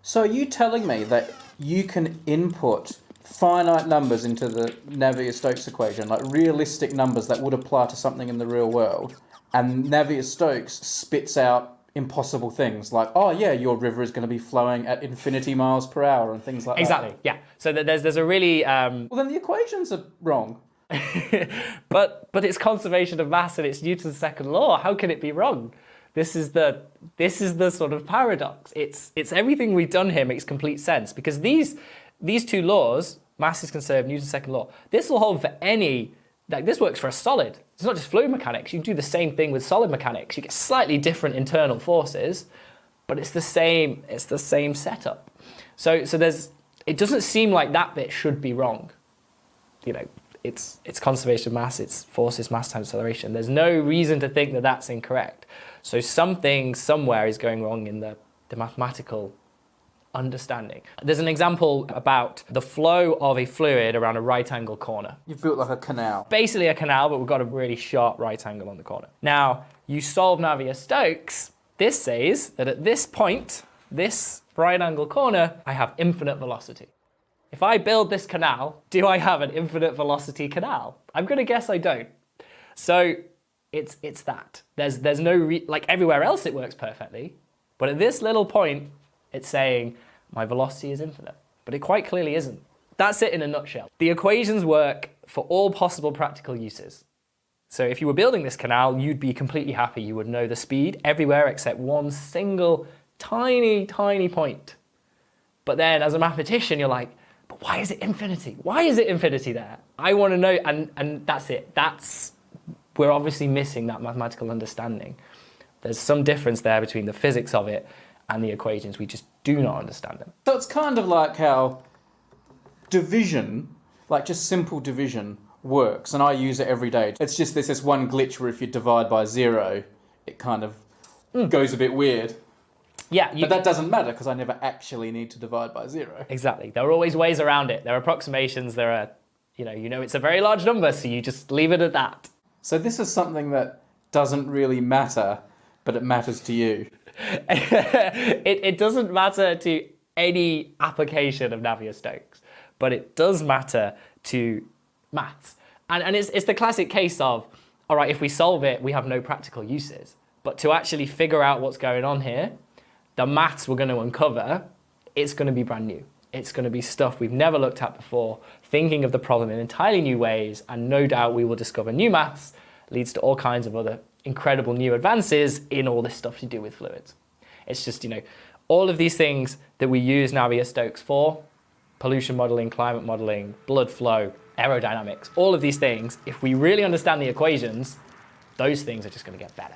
So are you telling me that you can input finite numbers into the Navier-Stokes equation, like realistic numbers that would apply to something in the real world, and Navier-Stokes spits out impossible things like, oh yeah, your river is going to be flowing at infinity miles per hour and things like Exactly, that? yeah. So there's a really... Well, then the equations are wrong. but it's conservation of mass and it's Newton's second law. How can it be wrong? This is the sort of paradox. It's everything we've done here makes complete sense because these two laws, mass is conserved, Newton's second law, this will hold for any, like this works for a solid. It's not just fluid mechanics. You can do the same thing with solid mechanics. You get slightly different internal forces, but it's the same setup. So it doesn't seem like that bit should be wrong. You know, it's conservation of mass, it's forces, mass times acceleration. There's no reason to think that that's incorrect. So something somewhere is going wrong in the mathematical understanding. There's an example about the flow of a fluid around a right angle corner. You've built like a canal. Basically a canal, but we've got a really sharp right angle on the corner. Now, you solve Navier-Stokes. This says that at this point, this right angle corner, I have infinite velocity. If I build this canal, do I have an infinite velocity canal? I'm going to guess I don't. So it's that. There's no, like everywhere else it works perfectly, but at this little point, it's saying my velocity is infinite, but it quite clearly isn't. That's it in a nutshell. The equations work for all possible practical uses. So if you were building this canal, you'd be completely happy. You would know the speed everywhere except one single tiny, tiny point. But then as a mathematician, you're like, but why is it infinity? Why is it infinity there? I want to know, and that's it. We're obviously missing that mathematical understanding. There's some difference there between the physics of it and the equations. We just do not understand them. So it's kind of like how division, like just simple division, works, and I use it every day. It's just there's this one glitch where if you divide by 0, it kind of goes a bit weird. Yeah, but that doesn't matter because I never actually need to divide by 0. Exactly. There are always ways around it. There are approximations. There are, you know, it's a very large number, so you just leave it at that. So this is something that doesn't really matter, but it matters to you. It doesn't matter to any application of Navier-Stokes, but it does matter to maths. And it's the classic case of, all right, if we solve it, we have no practical uses. But to actually figure out what's going on here, the maths we're going to uncover, it's going to be brand new. It's going to be stuff we've never looked at before, thinking of the problem in entirely new ways, and no doubt we will discover new maths, leads to all kinds of other incredible new advances in all this stuff to do with fluids. It's just, you know, all of these things that we use Navier-Stokes for, pollution modeling, climate modeling, blood flow, aerodynamics, all of these things, if we really understand the equations, those things are just going to get better.